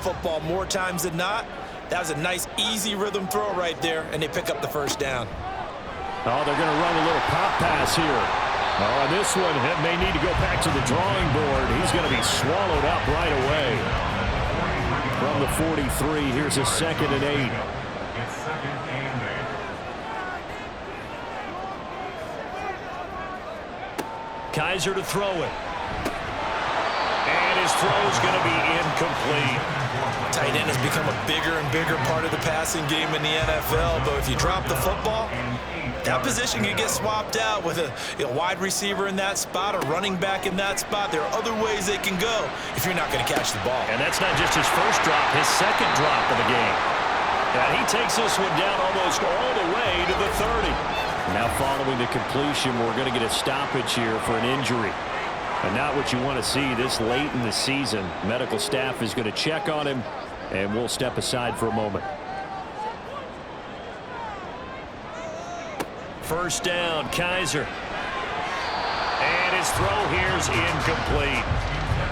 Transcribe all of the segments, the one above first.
football more times than not. That was a nice, easy rhythm throw right there, and they pick up the first down. Oh, they're going to run a little pop pass here. Oh, and this one may need to go back to the drawing board. He's going to be swallowed up right away. From the 43, here's a 2nd and 8. It's 2nd and 8. Kaiser to throw it. And his throw is going to be incomplete. Tight end has become a bigger and bigger part of the passing game in the NFL, but if you drop the football, that position can get swapped out with a wide receiver in that spot, a running back in that spot. There are other ways they can go if you're not going to catch the ball. And that's not just his first drop, his second drop of the game. And he takes this one down almost all the way to the 30. Now following the completion, we're going to get a stoppage here for an injury. And not what you want to see this late in the season. Medical staff is going to check on him, and we'll step aside for a moment. First down, Kaiser. And his throw here is incomplete.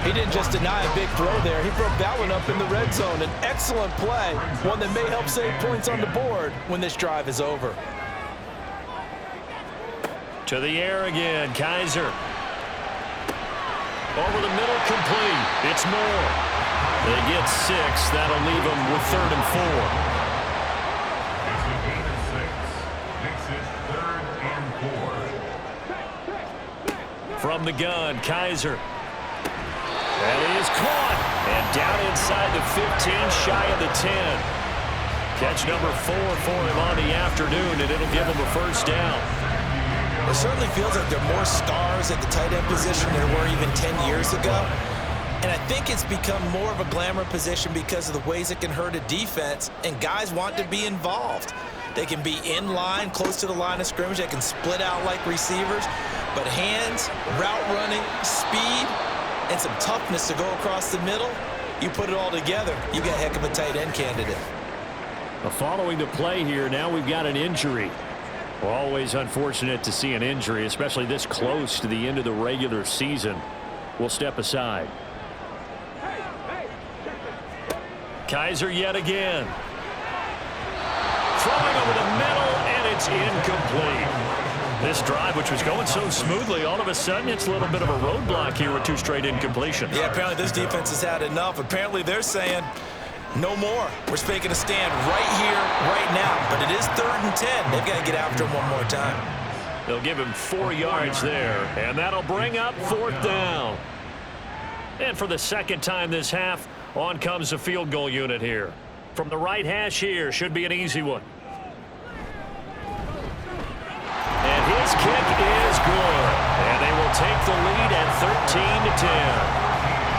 He didn't just deny a big throw there. He broke that one up in the red zone. An excellent play, one that may help save points on the board when this drive is over. To the air again, Kaiser. Over the middle, complete. It's Moore. They get 6. That'll leave them with 3rd and 4. It's a gain of 6. Makes it 3rd and 4. From the gun, Kaiser. That is caught. And down inside the 15, shy of the 10. Catch number 4 for him on the afternoon, and it'll give him a first down. It certainly feels like there are more stars at the tight end position than there were even 10 years ago. And I think it's become more of a glamour position because of the ways it can hurt a defense, and guys want to be involved. They can be in line, close to the line of scrimmage. They can split out like receivers. But hands, route running, speed, and some toughness to go across the middle, you put it all together, you got a heck of a tight end candidate. Following the play here, now we've got an injury. Well, always unfortunate to see an injury, especially this close to the end of the regular season. We'll step aside. Kaiser yet again. Throwing over the middle, and it's incomplete. This drive, which was going so smoothly, all of a sudden it's a little bit of a roadblock here with 2 straight incompletions. Yeah, apparently this defense has had enough. Apparently they're saying, no more. We're making a stand right here, right now. But it is 3rd and 10. They've got to get after him one more time. They'll give him 4 yards there, and that'll bring up 4th down. And for the second time this half, on comes the field goal unit here. From the right hash here, should be an easy one. And his kick is good. And they will take the lead at 13-10.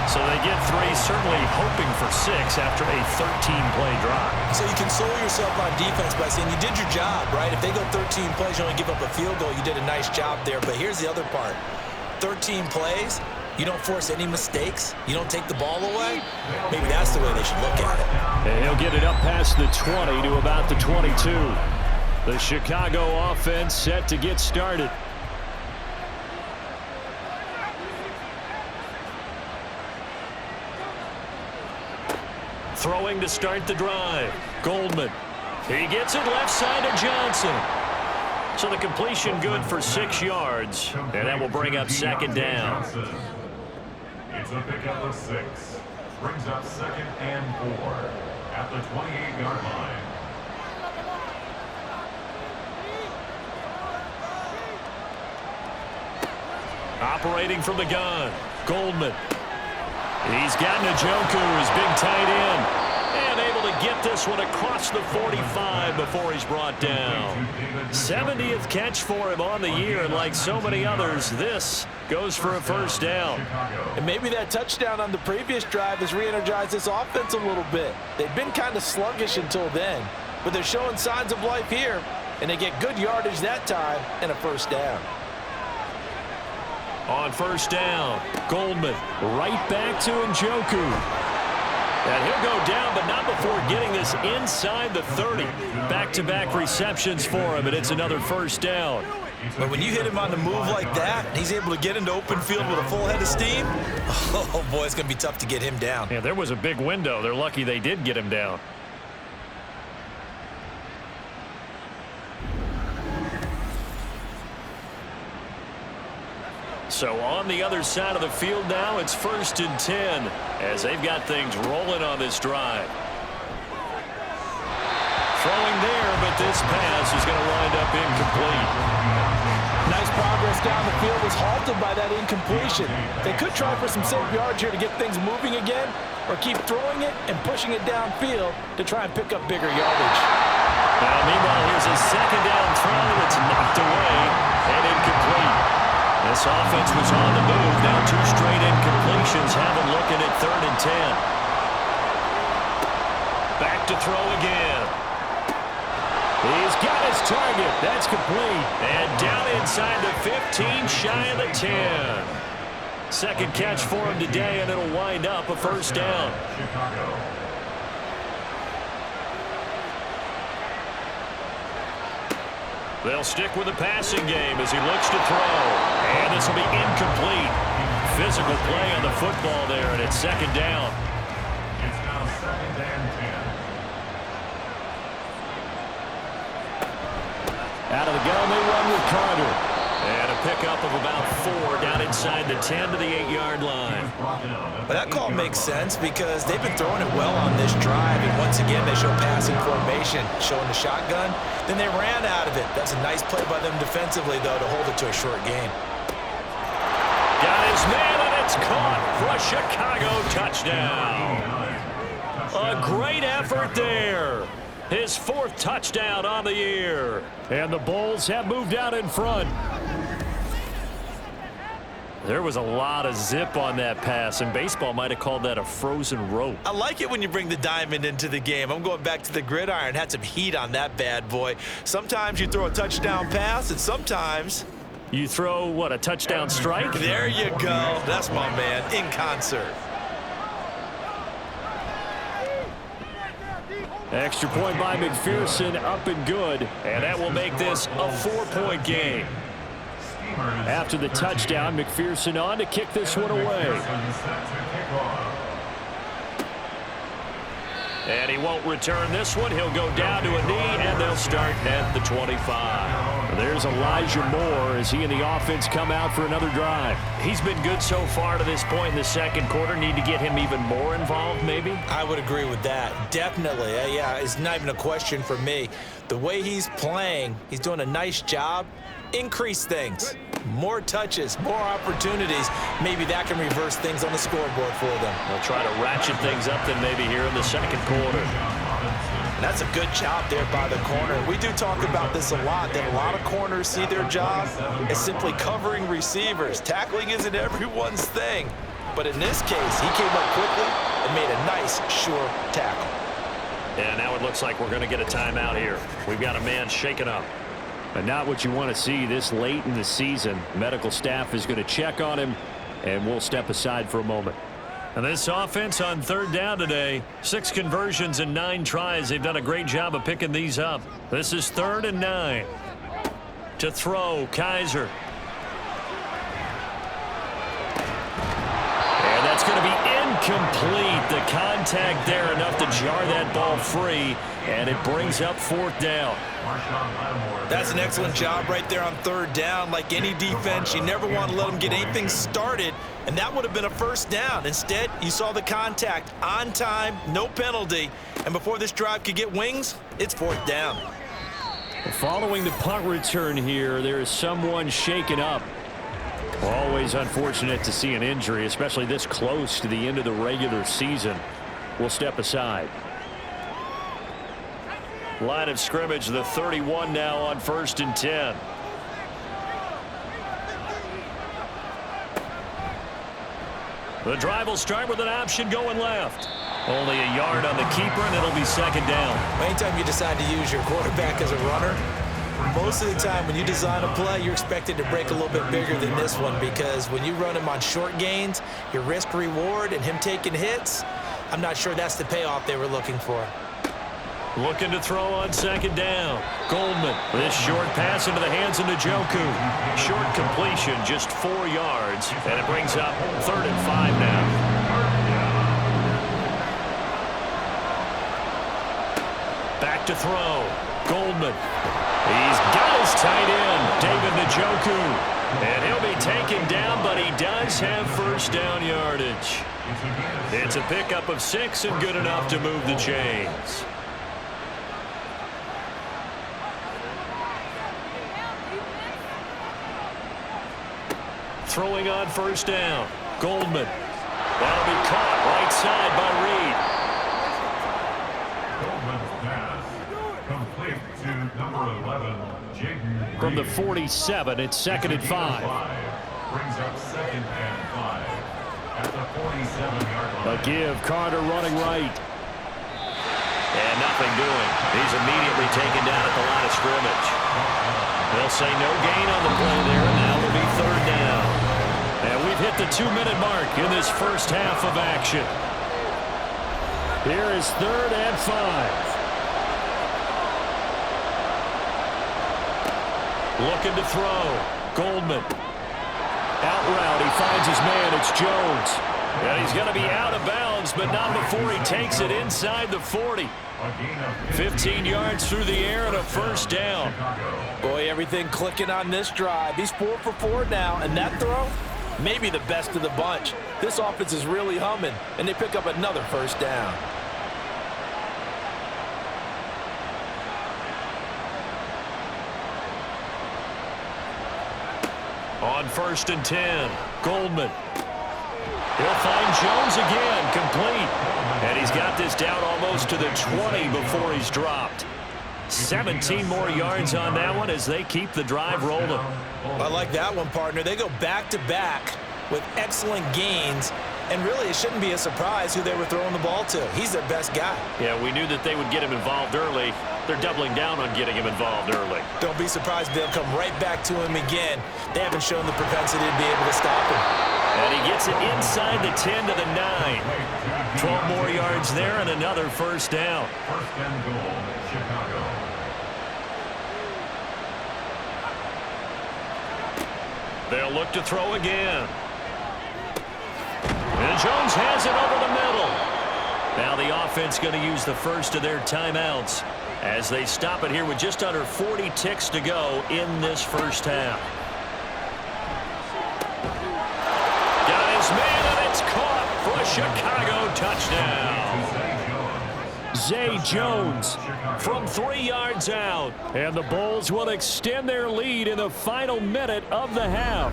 So they get 3, certainly hoping for 6 after a 13-play drive. So you console yourself on defense by saying you did your job, right? If they go 13 plays, you only give up a field goal, you did a nice job there. But here's the other part. 13 plays, you don't force any mistakes, you don't take the ball away. Maybe that's the way they should look at it. And he'll get it up past the 20 to about the 22. The Chicago offense set to get started. Throwing to start the drive. Goldman. He gets it left side to Johnson. So the completion good for 6 yards. And that will bring up 2nd down. It's a pickup of 6. Brings up 2nd and 4 at the 28-yard line. Operating from the gun. Goldman. He's got Njoku, his big tight end, and able to get this one across the 45 before he's brought down. 70th catch for him on the year, and like so many others, this goes for a first down. And maybe that touchdown on the previous drive has re-energized this offense a little bit. They've been kind of sluggish until then, but they're showing signs of life here, and they get good yardage that time and a first down. On first down, Goldman right back to Njoku. And he'll go down, but not before getting this inside the 30. Back-to-back receptions for him, and it's another first down. But when you hit him on the move like that, and he's able to get into open field with a full head of steam, oh boy, it's going to be tough to get him down. Yeah, there was a big window. They're lucky they did get him down. So on the other side of the field now, it's 1st and 10 as they've got things rolling on this drive. Throwing there, but this pass is going to wind up incomplete. Nice progress down the field was halted by that incompletion. They could try for some safe yards here to get things moving again, or keep throwing it and pushing it downfield to try and pick up bigger yardage. Now, meanwhile, here's a 2nd down throw that's knocked away and incomplete. This offense was on the move. Now 2 straight incompletions have them looking at 3rd and 10. Back to throw again. He's got his target. That's complete. And down inside the 15, shy of the 10. 2nd catch for him today, and it'll wind up a 1st down. They'll stick with the passing game as he looks to throw. And this will be incomplete. Physical play on the football there, and it's 2nd down. It's now 2nd and 10. Out of the gun, they run with Carter. And a pickup of about 4 down inside the 10 to the 8-yard line. But that call makes sense because they've been throwing it well on this drive, and once again they show passing formation, showing the shotgun. Then they ran out of it. That's a nice play by them defensively, though, to hold it to a short game. Got his man, and it's caught for a Chicago touchdown. A great effort there. His 4th touchdown on the year. And the Bulls have moved out in front. There was a lot of zip on that pass, and baseball might have called that a frozen rope. I like it when you bring the diamond into the game. I'm going back to the gridiron. Had some heat on that bad boy. Sometimes you throw a touchdown pass, and sometimes you throw, what, a touchdown strike? There you go. That's my man, in concert. Extra point by McPherson, up and good, and that will make this a 4-point game. After the touchdown, McPherson on to kick this one away. And he won't return this one. He'll go down to a knee, and they'll start at the 25. There's Elijah Moore as he and the offense come out for another drive. He's been good so far to this point in the 2nd quarter. Need to get him even more involved, maybe? I would agree with that. Definitely. Yeah, it's not even a question for me. The way he's playing, he's doing a nice job. Increase things. More touches, more opportunities. Maybe that can reverse things on the scoreboard for them. They'll try to ratchet things up then maybe here in the 2nd quarter. And that's a good job there by the corner. We do talk about this a lot, that a lot of corners see their job as simply covering receivers. Tackling isn't everyone's thing. But in this case, he came up quickly and made a nice, sure tackle. And now it looks like we're going to get a timeout here. We've got a man shaken up. And not what you want to see this late in the season. Medical staff is going to check on him, and we'll step aside for a moment. And this offense on 3rd down today, 6 conversions and 9 tries. They've done a great job of picking these up. This is 3rd and 9. To throw, Kaiser. And that's going to be incomplete. The contact there enough to jar that ball free, and it brings up 4th down. That's an excellent job right there on 3rd down. Like any defense, you never want to let them get anything started, and that would have been a 1st down. Instead, you saw the contact on time, no penalty, and before this drive could get wings, it's 4th down. Following the punt return here, there is someone shaken up. Always unfortunate to see an injury, especially this close to the end of the regular season. We'll step aside. Line of scrimmage, the 31 now on 1st and 10. The drive will start with an option going left. Only a yard on the keeper, and it'll be 2nd down. Anytime you decide to use your quarterback as a runner, most of the time when you design a play, you're expected to break a little bit bigger than this one, because when you run him on short gains, your risk-reward and him taking hits, I'm not sure that's the payoff they were looking for. Looking to throw on second down. Goldman. This short pass into the hands of Njoku. Short completion, just 4 yards. And it brings up 3rd and 5 now. Back to throw. Goldman. He's got his tight end, David Njoku. And he'll be taken down, but he does have first down yardage. It's a pickup of 6 and good enough to move the chains. Throwing on first down. Goldman. That'll be caught right side by Reed. Goldman's pass complete to number 11, Jaden. From the 47, it's 2nd and 5. Brings up 2nd and 5 at the 47-yard line. A give. Carter running right. And nothing doing. He's immediately taken down at the line of scrimmage. They'll say no gain on the play there, and now it'll be 3rd down. And we've hit the 2-minute mark in this first half of action. Here is 3rd and 5. Looking to throw. Goldman. Out route. He finds his man. It's Jones. And he's going to be out of bounds, but not before he takes it inside the 40. 15 yards through the air and a first down. Boy, everything clicking on this drive. He's 4 for 4 now, and that throw, maybe the best of the bunch. This offense is really humming, and they pick up another first down. On 1st and 10, Goldman. He'll find Jones again, complete. And he's got this down almost to the 20 before he's dropped. 17 more yards on that one as they keep the drive rolling. I like that one, partner. They go back-to-back with excellent gains, and really it shouldn't be a surprise who they were throwing the ball to. He's their best guy. Yeah, we knew that they would get him involved early. They're doubling down on getting him involved early. Don't be surprised they'll come right back to him again. They haven't shown the propensity to be able to stop him. And he gets it inside the 10 to the 9. 12 more yards there and another first down. 1st and goal, Chicago. They'll look to throw again. And Jones has it over the middle. Now the offense going to use the first of their timeouts as they stop it here with just under 40 ticks to go in this first half. Got his man, and it's caught for a Chicago touchdown. Zay Jones from 3 yards out. And the Bulls will extend their lead in the final minute of the half.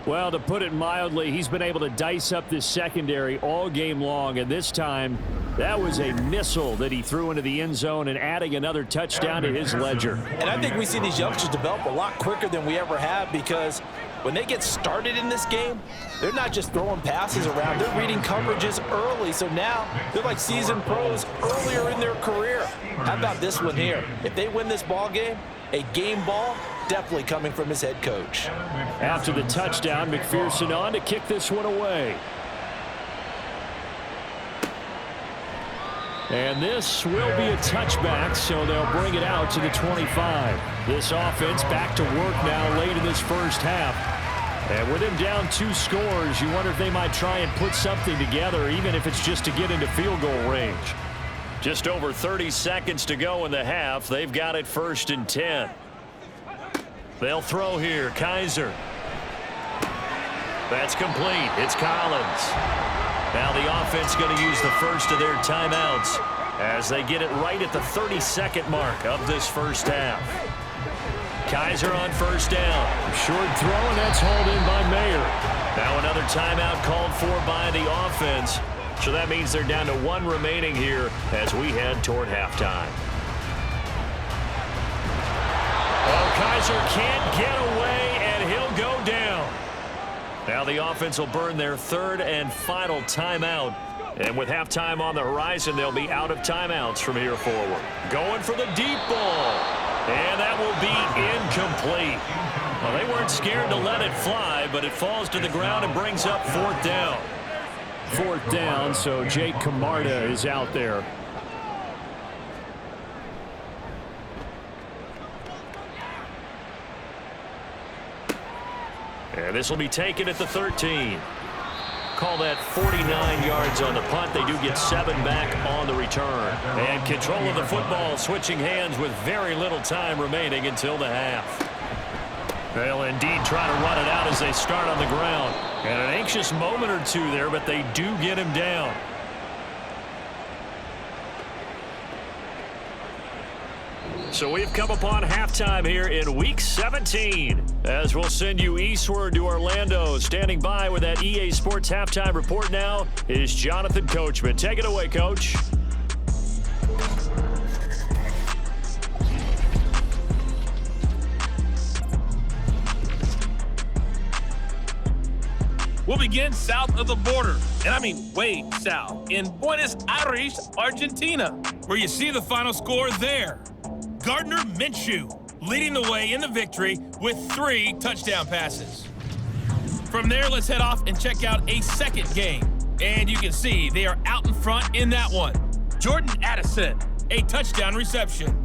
Well, to put it mildly, he's been able to dice up this secondary all game long, and this time that was a missile that he threw into the end zone and adding another touchdown to his ledger. And I think we see these youngsters develop a lot quicker than we ever have, because when they get started in this game, they're not just throwing passes around. They're reading coverages early, so now they're like seasoned pros earlier in their career. How about this one here? If they win this ball game, a game ball, definitely coming from his head coach. After the touchdown, McPherson on to kick this one away. And this will be a touchback, so they'll bring it out to the 25. This offense back to work now late in this first half. And with him down 2 scores, you wonder if they might try and put something together, even if it's just to get into field goal range. Just over 30 seconds to go in the half. They've got it 1st and 10. They'll throw here. Kaiser. That's complete. It's Collins. Now the offense going to use the first of their timeouts as they get it right at the 32nd mark of this first half. Kaiser on first down. Short throw, and that's hauled in by Mayer. Now another timeout called for by the offense. So that means they're down to 1 remaining here as we head toward halftime. Oh, Kaiser can't get away, and he'll go down. Now the offense will burn their 3rd and final timeout. And with halftime on the horizon, they'll be out of timeouts from here forward. Going for the deep ball. And that will be incomplete. Well, they weren't scared to let it fly, but it falls to the ground and brings up 4th down. 4th down, so Jake Camarda is out there. And this will be taken at the 13. Call that 49 yards on the punt. They do get 7 back on the return. And control of the football, switching hands with very little time remaining until the half. They'll indeed try to run it out as they start on the ground. And an anxious moment or two there, but they do get him down. So we've come upon halftime here in Week 17. As we'll send you eastward to Orlando. Standing by with that EA Sports Halftime Report now is Jonathan Coachman. Take it away, Coach. We'll begin south of the border, and I mean way south, in Buenos Aires, Argentina, where you see the final score there. Gardner Minshew leading the way in the victory with 3 touchdown passes. From there, let's head off and check out a second game. And you can see they are out in front in that one. Jordan Addison, a touchdown reception.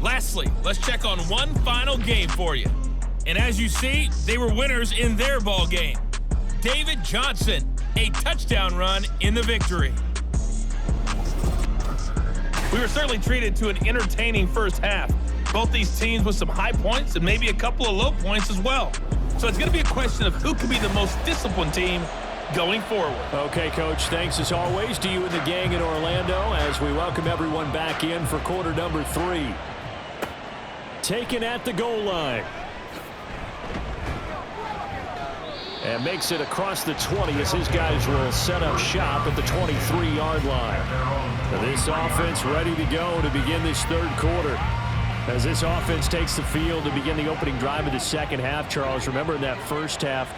Lastly, let's check on one final game for you. And as you see, they were winners in their ball game. David Johnson, a touchdown run in the victory. We were certainly treated to an entertaining first half. Both these teams with some high points and maybe a couple of low points as well. So it's going to be a question of who can be the most disciplined team going forward. Okay, Coach, thanks as always to you and the gang in Orlando as we welcome everyone back in for quarter number 3. Taken at the goal line. And makes it across the 20 as his guys will set up shop at the 23-yard line. This offense ready to go to begin this third quarter. As this offense takes the field to begin the opening drive of the second half, Charles, remember in that first half,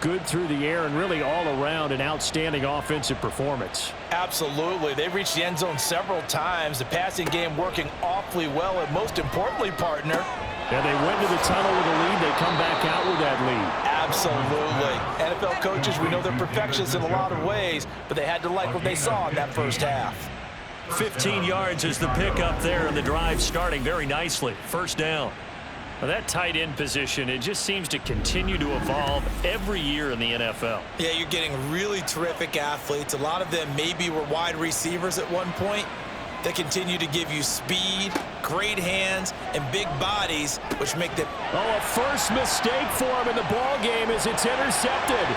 good through the air and really all around an outstanding offensive performance. Absolutely. They reached the end zone several times. The passing game working awfully well, and most importantly, partner, yeah, they went to the tunnel with a lead. They come back out with that lead. Absolutely. NFL coaches, we know they're perfectionists in a lot of ways, but they had to like what they saw in that first half. 15 yards is the pickup there, and the drive starting very nicely. First down. Well, that tight end position, it just seems to continue to evolve every year in the NFL. Yeah, you're getting really terrific athletes. A lot of them maybe were wide receivers at one point. They continue to give you speed, great hands, and big bodies, which make them... Oh, a first mistake for him in the ball game as it's intercepted.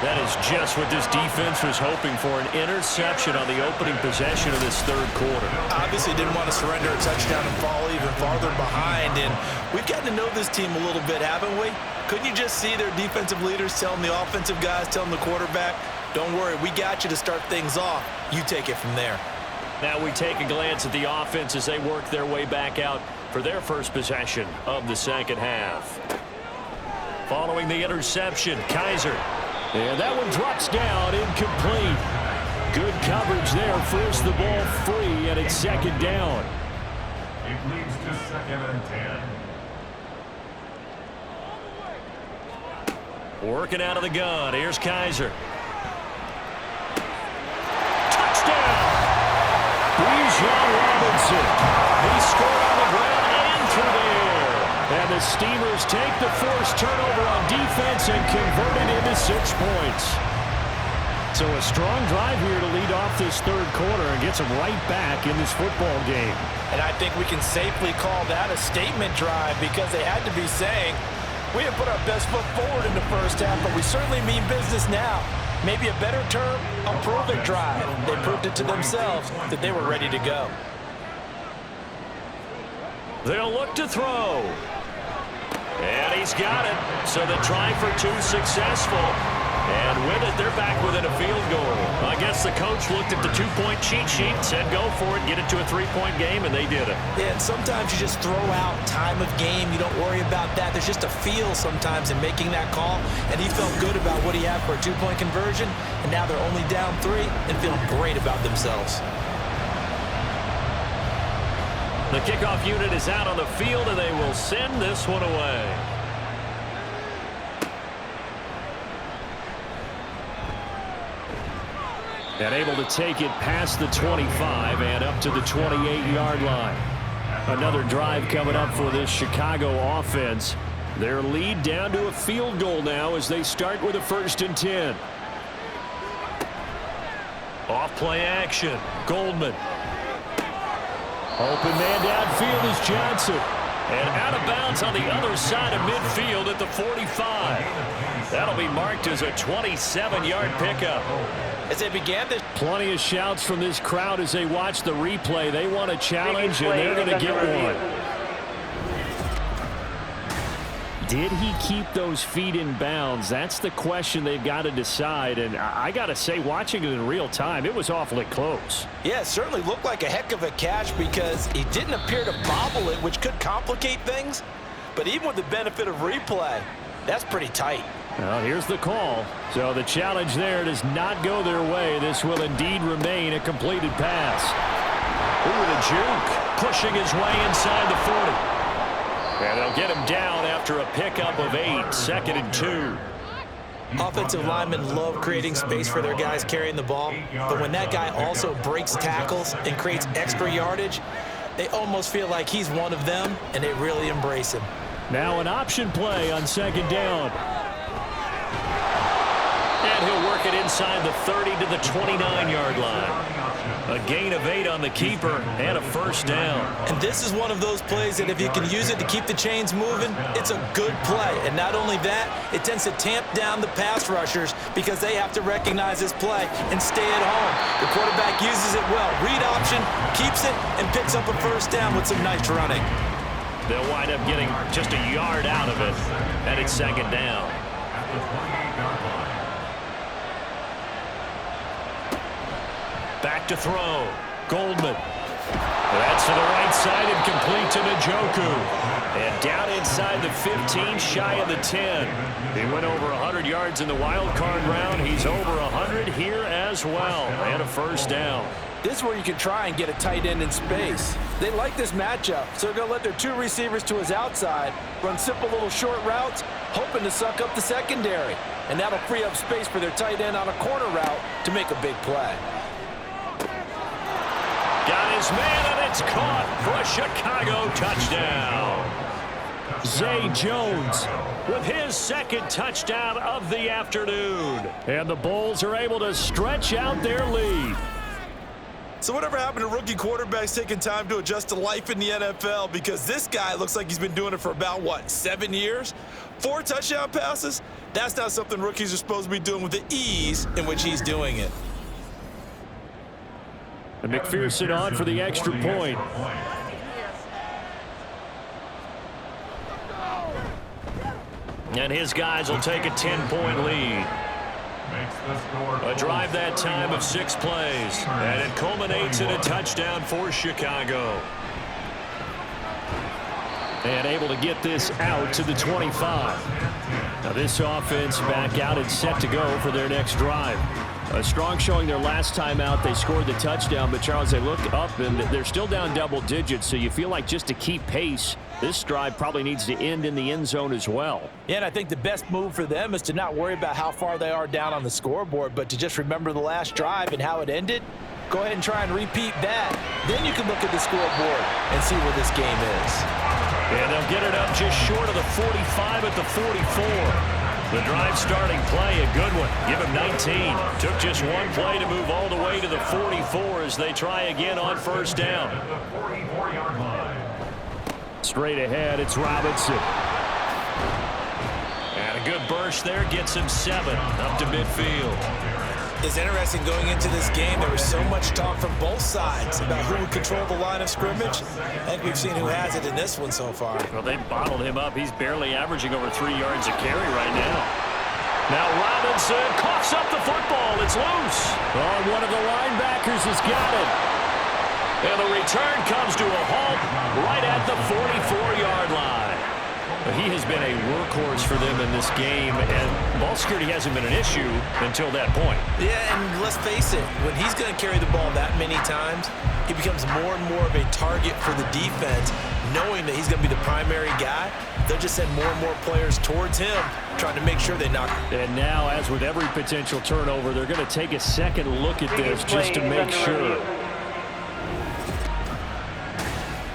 That is just what this defense was hoping for, an interception on the opening possession of this third quarter. Obviously didn't want to surrender a touchdown and fall even farther behind, and we've gotten to know this team a little bit, haven't we? Couldn't you just see their defensive leaders telling the offensive guys, telling the quarterback, don't worry, we got you to start things off. You take it from there. Now we take a glance at the offense as they work their way back out for their first possession of the second half. Following the interception, Kaiser. And that one drops down, incomplete. Good coverage there, forced the ball free, and it's second down. It leads to 2nd and 10. Working out of the gun, here's Kaiser. Touchdown! Bijan Robinson. He scored on the ground and through the air. And the Steamers take the forced turnover on defense and convert it into 6 points. So a strong drive here to lead off this third quarter and gets them right back in this football game. And I think we can safely call that a statement drive because they had to be saying, we have put our best foot forward in the first half, but we certainly mean business now. Maybe a better term, a prove-it drive. They proved it to themselves that they were ready to go. They'll look to throw. And he's got it. So the try for 2 successful. And with it, they're back within a field goal. I guess the coach looked at the 2-point cheat sheet, said go for it, get it to a 3-point game, and they did it. Yeah, and sometimes you just throw out time of game. You don't worry about that. There's just a feel sometimes in making that call, and he felt good about what he had for a 2-point conversion, and now they're only down 3 and feeling great about themselves. The kickoff unit is out on the field, and they will send this one away. And able to take it past the 25 and up to the 28-yard line. Another drive coming up for this Chicago offense. Their lead down to a field goal now as they start with a 1st and 10. Off play action. Goldman. Open man downfield is Johnson. And out of bounds on the other side of midfield at the 45. That'll be marked as a 27-yard pickup. As they began this, plenty of shouts from this crowd as they watch the replay. They want a challenge, and they're going to get one. Did he keep those feet in bounds? That's the question they've got to decide. And I got to say, watching it in real time, it was awfully close. Yeah, it certainly looked like a heck of a catch because he didn't appear to bobble it, which could complicate things. But even with the benefit of replay, that's pretty tight. Well, here's the call. So the challenge there does not go their way. This will indeed remain a completed pass. Ooh, the juke, pushing his way inside the 40. And they'll get him down after a pickup of 8, 2nd and 2. Offensive linemen love creating space for their guys carrying the ball, but when that guy also breaks tackles and creates extra yardage, they almost feel like he's one of them, and they really embrace him. Now an option play on 2nd down. And he'll work it inside the 30 to the 29-yard line. A gain of 8 on the keeper and a 1st down. And this is one of those plays that if you can use it to keep the chains moving, it's a good play. And not only that, it tends to tamp down the pass rushers because they have to recognize this play and stay at home. The quarterback uses it well. Read option, keeps it, and picks up a 1st down with some nice running. They'll wind up getting just a yard out of it, and it's 2nd down. At the 28-yard line. Back to throw. Goldman. That's to the right side and complete to Njoku. And down inside the 15, shy of the 10. He went over 100 yards in the wild card round. He's over 100 here as well. And a 1st down. This is where you can try and get a tight end in space. They like this matchup, so they're going to let their 2 receivers to his outside run simple little short routes, hoping to suck up the secondary. And that'll free up space for their tight end on a corner route to make a big play. Got his man, and it's caught for a Chicago touchdown. Zay Jones with his 2nd touchdown of the afternoon. And the Bulls are able to stretch out their lead. So whatever happened to rookie quarterbacks taking time to adjust to life in the NFL? Because this guy looks like he's been doing it for about, 7 years? 4 touchdown passes? That's not something rookies are supposed to be doing with the ease in which he's doing it. And McPherson on for the extra point. And his guys will take a 10-point lead. A drive that time of 6 plays. And it culminates in a touchdown for Chicago. And able to get this out to the 25. Now this offense back out and set to go for their next drive. A strong showing their last time out. They scored the touchdown, but Charles, they look up and they're still down double digits, so you feel like just to keep pace, this drive probably needs to end in the end zone as well. Yeah, and I think the best move for them is to not worry about how far they are down on the scoreboard, but to just remember the last drive and how it ended. Go ahead and try and repeat that. Then you can look at the scoreboard and see where this game is. And they'll get it up just short of the 45 at the 44. The drive starting play, a good one. Give him 19. Took just 1 play to move all the way to the 44 as they try again on 1st down. Straight ahead, it's Robinson. And a good burst there gets him 7 up to midfield. It's interesting going into this game. There was so much talk from both sides about who would control the line of scrimmage. I think we've seen who has it in this one so far. Well, they bottled him up. He's barely averaging over 3 yards a carry right now. Now Robinson coughs up the football. It's loose. Oh, one of the linebackers has got it. And the return comes to a halt right at the 44-yard line. He has been a workhorse for them in this game, and ball security hasn't been an issue until that point. Yeah, and let's face it, when he's going to carry the ball that many times, he becomes more and more of a target for the defense, knowing that he's going to be the primary guy. They'll just send more and more players towards him, trying to make sure they knock him. And now, as with every potential turnover, they're going to take a second look at this just to make sure.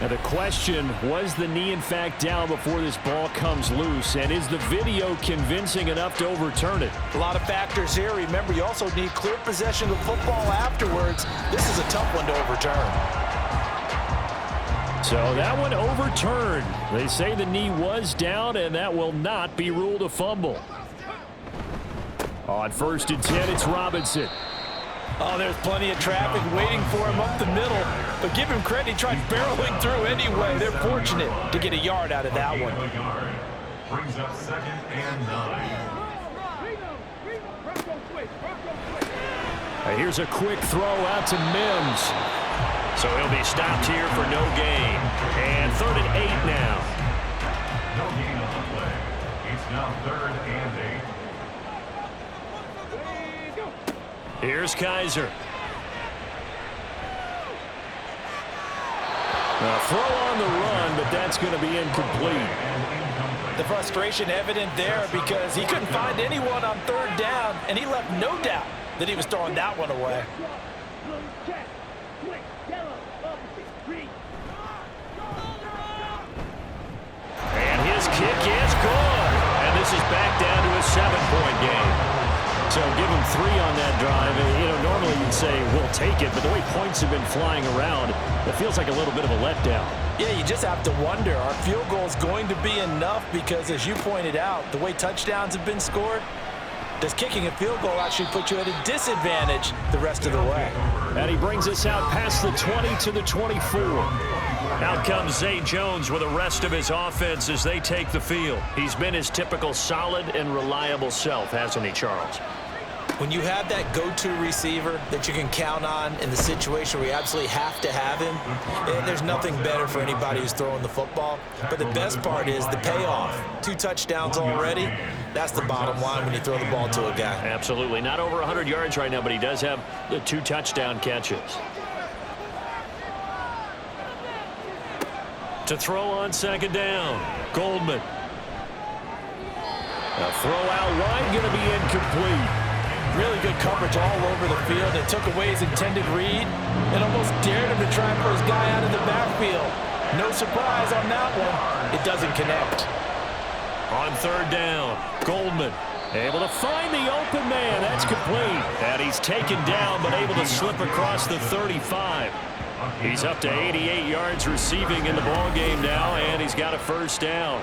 Now the question, was the knee in fact down before this ball comes loose? And is the video convincing enough to overturn it? A lot of factors here. Remember, you also need clear possession of the football afterwards. This is a tough one to overturn. So that one overturned. They say the knee was down, and that will not be ruled a fumble. On 1st and 10, it's Robinson. Oh, there's plenty of traffic waiting for him up the middle. But give him credit, he tried barreling through anyway. They're fortunate to get a yard out of that one. Brings up 2nd and 9. Here's a quick throw out to Mims. So he'll be stopped here for no gain. And 3rd and 8 now. No gain on the play. It's now 3rd and 8. Here's Kaiser. A throw on the run, but that's going to be incomplete. The frustration evident there because he couldn't find anyone on 3rd down, and he left no doubt that he was throwing that one away. And his kick is good. And this is back down to a 7-point game. So give him 3 on that drive. You know, normally you'd say, we'll take it, but the way points have been flying around, it feels like a little bit of a letdown. Yeah, you just have to wonder, are field goals going to be enough? Because as you pointed out, the way touchdowns have been scored, does kicking a field goal actually put you at a disadvantage the rest of the way? And he brings us out past the 20 to the 24. Out comes Zay Jones with the rest of his offense as they take the field. He's been his typical solid and reliable self, hasn't he, Charles? When you have that go-to receiver that you can count on in the situation where you absolutely have to have him, there's nothing better for anybody who's throwing the football. But the best part is the payoff. 2 touchdowns already. That's the bottom line when you throw the ball to a guy. Absolutely. Not over 100 yards right now, but he does have the 2 touchdown catches. To throw on 2nd down, Goldman. A throw out wide, going to be incomplete. Really good coverage all over the field. It took away his intended read and almost dared him to try for his guy out of the backfield. No surprise on that one. It doesn't connect. On 3rd down, Goldman able to find the open man. That's complete. And he's taken down but able to slip across the 35. He's up to 88 yards receiving in the ballgame now, and he's got a 1st down.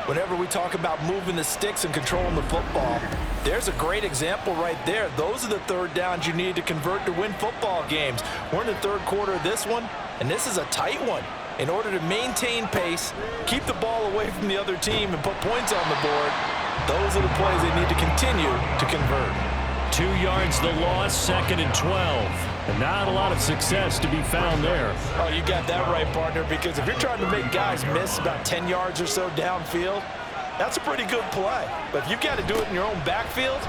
Whenever we talk about moving the sticks and controlling the football, there's a great example right there. Those are the 3rd downs you need to convert to win football games. We're in the 3rd quarter of this one, and this is a tight one. In order to maintain pace, keep the ball away from the other team, and put points on the board, those are the plays they need to continue to convert. 2 yards the loss, 2nd and 12. And not a lot of success to be found there. Oh, you got that right, partner, because if you're trying to make guys miss about 10 yards or so downfield, that's a pretty good play. But if you've got to do it in your own backfield,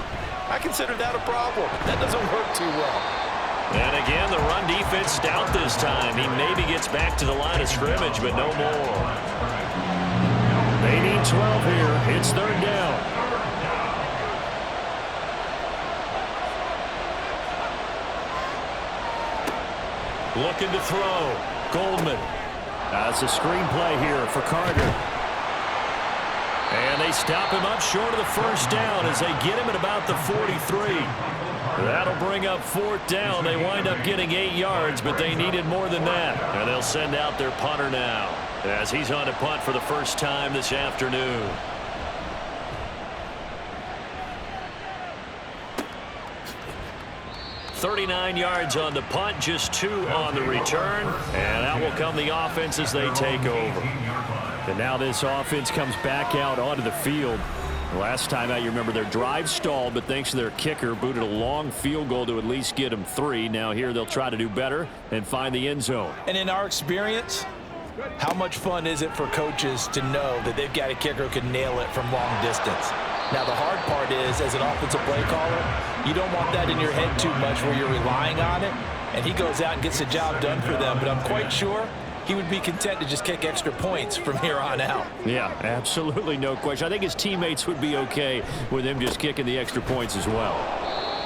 I consider that a problem. That doesn't work too well. And again, the run defense stout this time. He maybe gets back to the line of scrimmage, but no more. They need 12 here. It's 3rd down. Looking to throw. Goldman. That's a screenplay here for Carter. And they stop him up short of the 1st down as they get him at about the 43. That'll bring up 4th down. They wind up getting 8 yards, but they needed more than that. And they'll send out their punter now as he's on to punt for the first time this afternoon. .39 yards on the punt, just 2 on the return. And out will come the offense as they take over. And now this offense comes back out onto the field. Last time out, you remember their drive stalled, but thanks to their kicker, booted a long field goal to at least get them 3. Now here they'll try to do better and find the end zone. And in our experience, How much fun is it for coaches to know that they've got a kicker who can nail it from long distance? Now, the hard part is, as an offensive play caller, you don't want that in your head too much where you're relying on it, and he goes out and gets the job done for them. But I'm quite sure he would be content to just kick extra points from here on out. Yeah, absolutely no question. I think his teammates would be okay with him just kicking the extra points as well.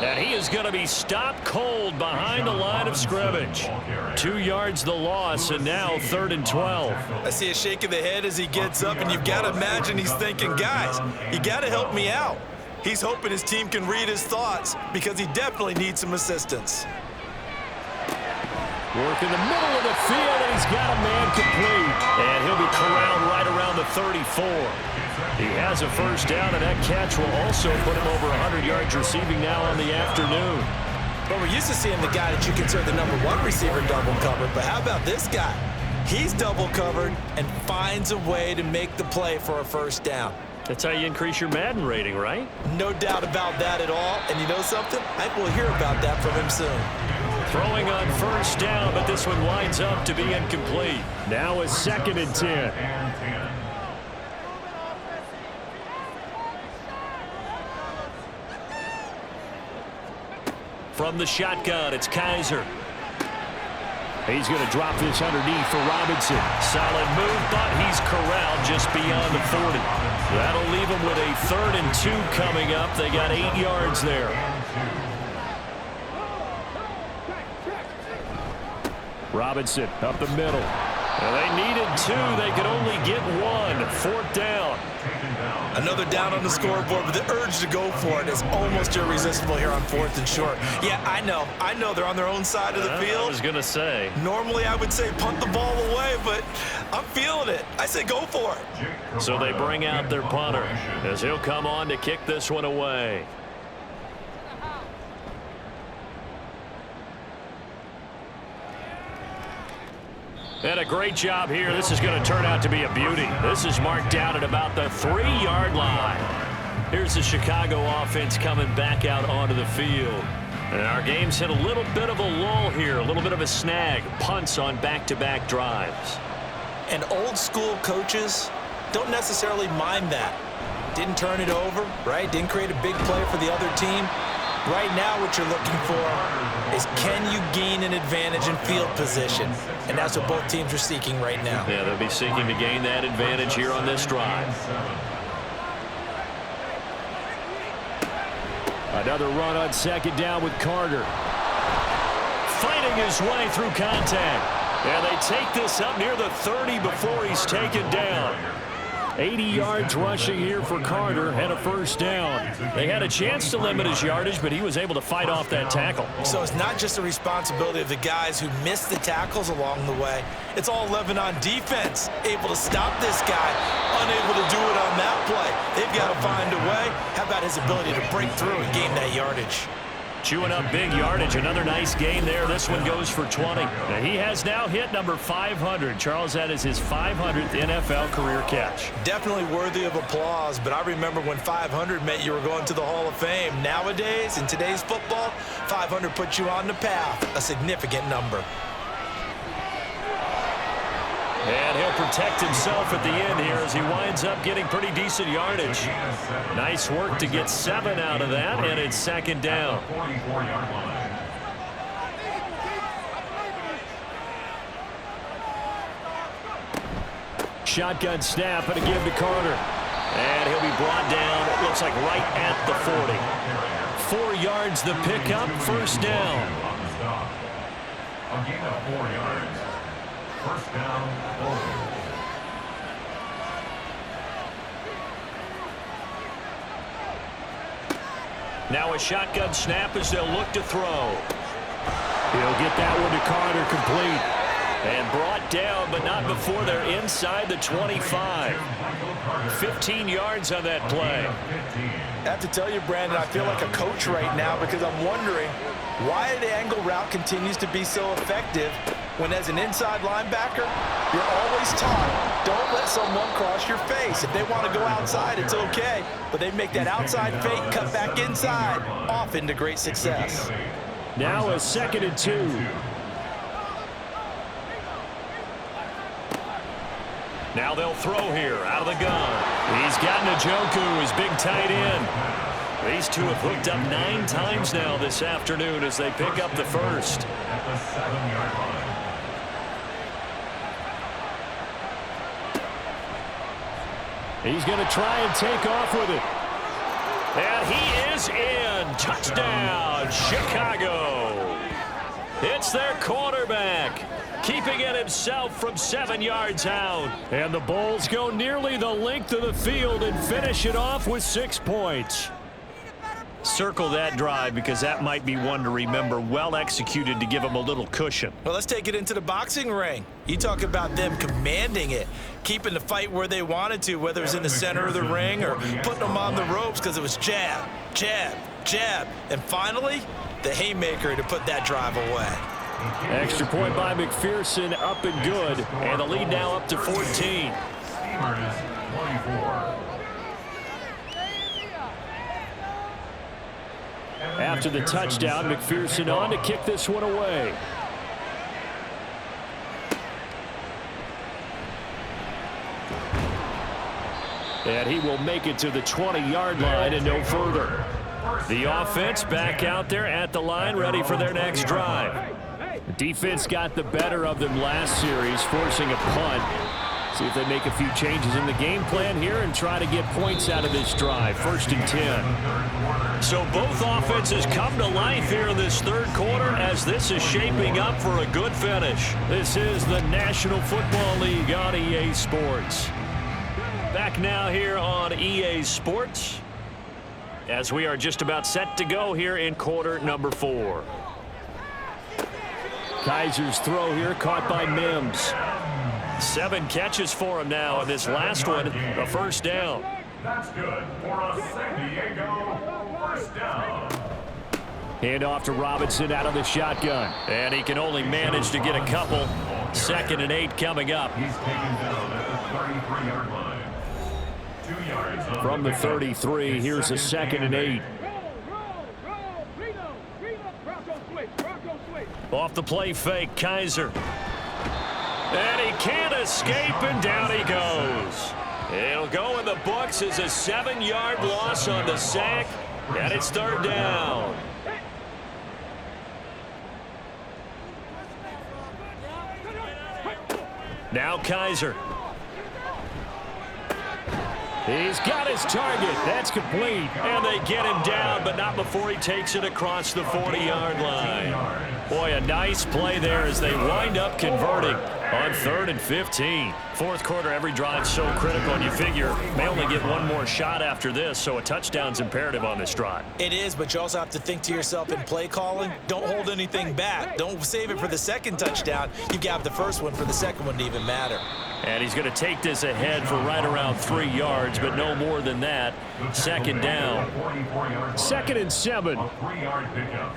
And he is going to be stopped cold behind the line of scrimmage. 2 yards the loss, and now 3rd and 12. I see a shake of the head as he gets up, and you've got to imagine he's thinking, guys, you got to help me out. He's hoping his team can read his thoughts because he definitely needs some assistance. Work in the middle of the field, and he's got a man complete. And he'll be corralled right around the 34. He has a first down, and that catch will also put him over 100 yards receiving now on the afternoon. But we're used to seeing the guy that you consider the number 1 receiver double covered. But how about this guy? He's double covered and finds a way to make the play for a first down. That's how you increase your Madden rating, right? No doubt about that at all. And you know something? I think we'll hear about that from him soon. Throwing on first down, but this one winds up to be incomplete. Now is 2nd and 10. From the shotgun, it's Kaiser. He's going to drop this underneath for Robinson. Solid move, but he's corralled just beyond the 40. That'll leave him with a 3rd and 2 coming up. They got 8 yards there. Robinson up the middle. Well, they needed 2. They could only get 1. 4th down. Another down on the scoreboard, but the urge to go for it is almost irresistible here on 4th and short. Yeah, I know they're on their own side of the field. I was going to say. Normally I would say punt the ball away, but I'm feeling it. I say go for it. So they bring out their punter as he'll come on to kick this one away. And a great job here. This is going to turn out to be a beauty. This is marked down at about the 3-yard line. Here's the Chicago offense coming back out onto the field. And our game's hit a little bit of a lull here, a little bit of a snag. Punts on back-to-back drives. And old school coaches don't necessarily mind that. Didn't turn it over, right? Didn't create a big play for the other team. Right now what you're looking for is, can you gain an advantage in field position? And that's what both teams are seeking right now. Yeah, they'll be seeking to gain that advantage here on this drive. Another run on 2nd down with Carter. Fighting his way through contact. And they take this up near the 30 before he's taken down. 80 yards rushing here for Carter and a first down. They had a chance to limit his yardage, but he was able to fight off that tackle. So it's not just the responsibility of the guys who missed the tackles along the way. It's all 11 on defense, able to stop this guy, unable to do it on that play. They've got to find a way. How about his ability to break through and gain that yardage? Chewing up big yardage. Another nice gain there. This one goes for 20. Now he has now hit number 500. Charles, that is his 500th NFL career catch. Definitely worthy of applause, but I remember when 500 meant you were going to the Hall of Fame. Nowadays, in today's football, 500 puts you on the path, a significant number. And he'll protect himself at the end here as he winds up getting pretty decent yardage. Nice work to get 7 out of that, and it's 2nd down. Shotgun snap and a give to Carter. And he'll be brought down, it looks like right at the 40. 4 yards the pickup, first down. A gain of 4 yards. First down, now a shotgun snap as they'll look to throw. He'll get that one to Carter, complete. And brought down, but not before they're inside the 25. 15 yards on that play. I have to tell you, Brandon, I feel like a coach right now because I'm wondering why the angle route continues to be so effective when, as an inside linebacker, you're always taught, don't let someone cross your face. If they want to go outside, it's okay. But they make that outside fake, cut back inside, off into great success. Now a 2nd and 2. Now they'll throw here out of the gun. He's got Njoku, his big tight end. These two have hooked up 9 times now this afternoon as they pick up the first. At the 7-yard line. He's going to try and take off with it. And he is in. Touchdown, Chicago. It's their quarterback, keeping it himself from 7 yards out. And the Bulls go nearly the length of the field and finish it off with 6 points. Circle that drive because that might be one to remember. Well executed to give them a little cushion. Well, let's take it into the boxing ring. You talk about them commanding it, keeping the fight where they wanted to, whether it was in the center of the ring or putting them on the ropes because it was jab, jab, jab. And finally, the haymaker to put that drive away. Extra point by McPherson, up and good. And the lead now up to 14. Steelers 24. After the touchdown, McPherson on to kick this one away. And he will make it to the 20-yard line and no further. The offense back out there at the line, ready for their next drive. The defense got the better of them last series, forcing a punt. See if they make a few changes in the game plan here and try to get points out of this drive. 1st and 10. So both offenses come to life here in this third quarter as this is shaping up for a good finish. This is the National Football League on EA Sports. Back now here on EA Sports as we are just about set to go here in quarter number 4. Kaiser's throw here caught by Mims. 7 catches for him now, and this last one, a first down. That's good for a San Diego first down. Hand off to Robinson out of the shotgun. And he can only manage to get a couple. 2nd and 8 coming up. He's taken down at the 33-yard line. 2 yards on From the 33, here's a 2nd and 8. Off the play fake, Kaiser. And he can't escape, and down he goes. It'll go in the books as a 7-yard loss on the sack, and it's 3rd down. Now Kaiser. He's got his target. That's complete. And they get him down, but not before he takes it across the 40-yard line. Boy, a nice play there as they wind up converting on 3rd and 15. Fourth quarter, every drive so critical, and you figure may only get one more shot after this, so a touchdown's imperative on this drive. It is, but you also have to think to yourself in play calling, don't hold anything back. Don't save it for the second touchdown. You got the first one for the second one to even matter. And he's going to take this ahead for right around 3 yards, but no more than that. 2nd down. 2nd and 7. A 3-yard pickup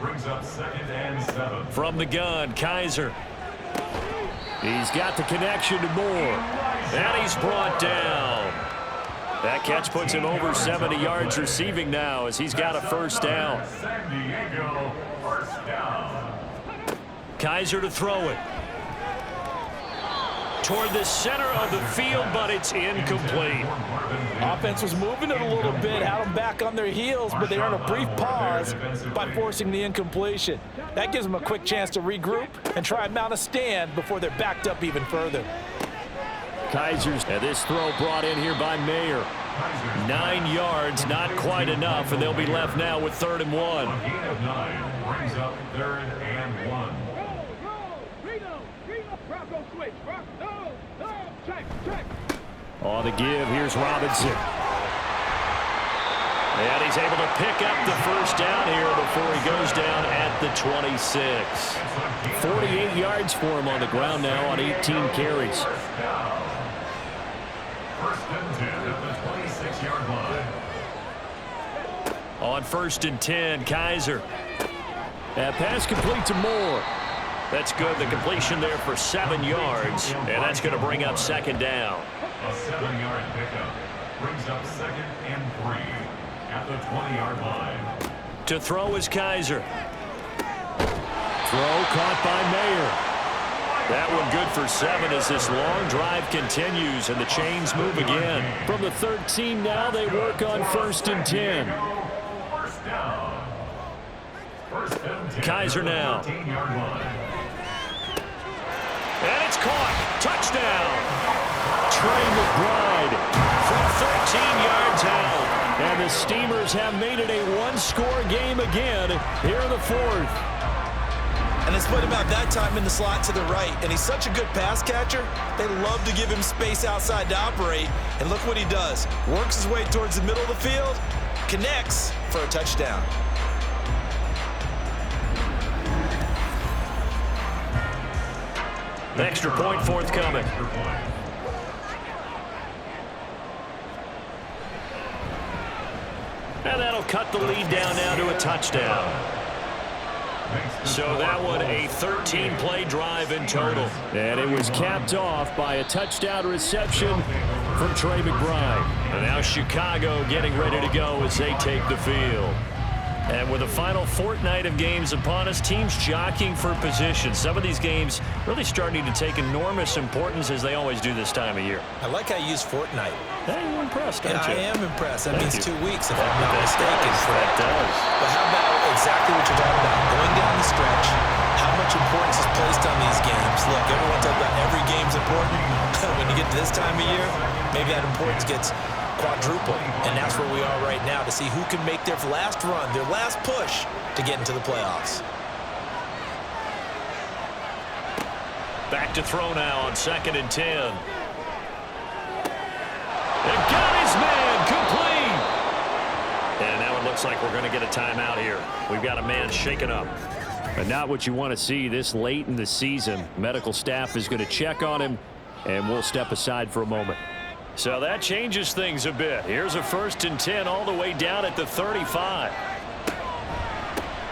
brings up 2nd and 7. From the gun, Kaiser. He's got the connection to Moore. And he's brought down. That catch puts him over 70 yards receiving now as he's got a first down. San Diego first down. Kaiser to throw it. Toward the center of the field, but it's incomplete. Offense was moving it a little bit, had them back on their heels, but they earned a brief pause by forcing the incompletion. That gives them a quick chance to regroup and try and mount a stand before they're backed up even further. Kaiser's, and this throw brought in here by Mayer. 9 yards, not quite enough, and they'll be left now with 3rd and 1. A gain of 9 brings up 3rd and 1. On the give, here's Robinson. And he's able to pick up the first down here before he goes down at the 26. 48 yards for him on the ground now on 18 carries. First and 10 at the 26-yard line. On 1st and 10, Kaiser. That pass complete to Moore. That's good. The completion there for 7 yards. And that's going to bring up 2nd down. A 7-yard pickup brings up 2nd and 3 at the 20-yard line. To throw is Kaiser. Throw caught by Mayer. That one good for 7 as this long drive continues and the chains move again. From the 13 now, they work on 1st and 10. First down. First and 10. Kaiser now. 15-yard line. And it's caught. Touchdown. Trey McBride from 13 yards out. And the Steamers have made it a one-score game again here in the 4th. And they split him out that time in the slot to the right. And he's such a good pass catcher, they love to give him space outside to operate. And look what he does. Works his way towards the middle of the field, connects for a touchdown. The extra point forthcoming. And that'll cut the lead down now to a touchdown. So that one a 13-play drive in total. And it was capped off by a touchdown reception from Trey McBride. And now Chicago getting ready to go as they take the field. And with the final fortnight of games upon us, teams jockeying for position. Some of these games really starting to take enormous importance as they always do this time of year. I like how you use fortnight. Hey, you're impressed, aren't you? I am impressed. That means you. 2 weeks, if I'm not mistaken. That does. But how about exactly what you're talking about? Going down the stretch, how much importance is placed on these games? Look, everyone talks about every game's important. When you get to this time of year, maybe that importance gets quadruple, and that's where we are right now to see who can make their last run, their last push to get into the playoffs. Back to throw now on 2nd and 10. And got his man complete. And now it looks like we're going to get a timeout here. We've got a man shaken up. But not what you want to see this late in the season. Medical staff is going to check on him, and we'll step aside for a moment. So that changes things a bit. Here's a 1st and 10 all the way down at the 35.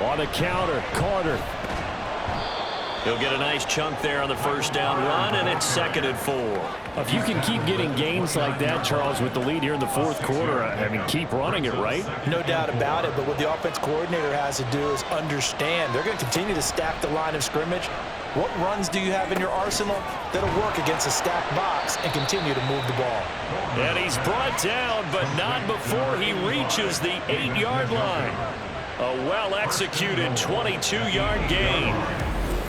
On the counter, Carter. He'll get a nice chunk there on the 1st down run, and it's 2nd and 4. If you can keep getting gains like that, Charles, with the lead here in the 4th quarter, I mean, keep running it, right? No doubt about it, but what the offense coordinator has to do is understand they're going to continue to stack the line of scrimmage. What runs do you have in your arsenal that'll work against a stacked box and continue to move the ball? And he's brought down, but not before he reaches the 8-yard line. A well-executed 22-yard gain.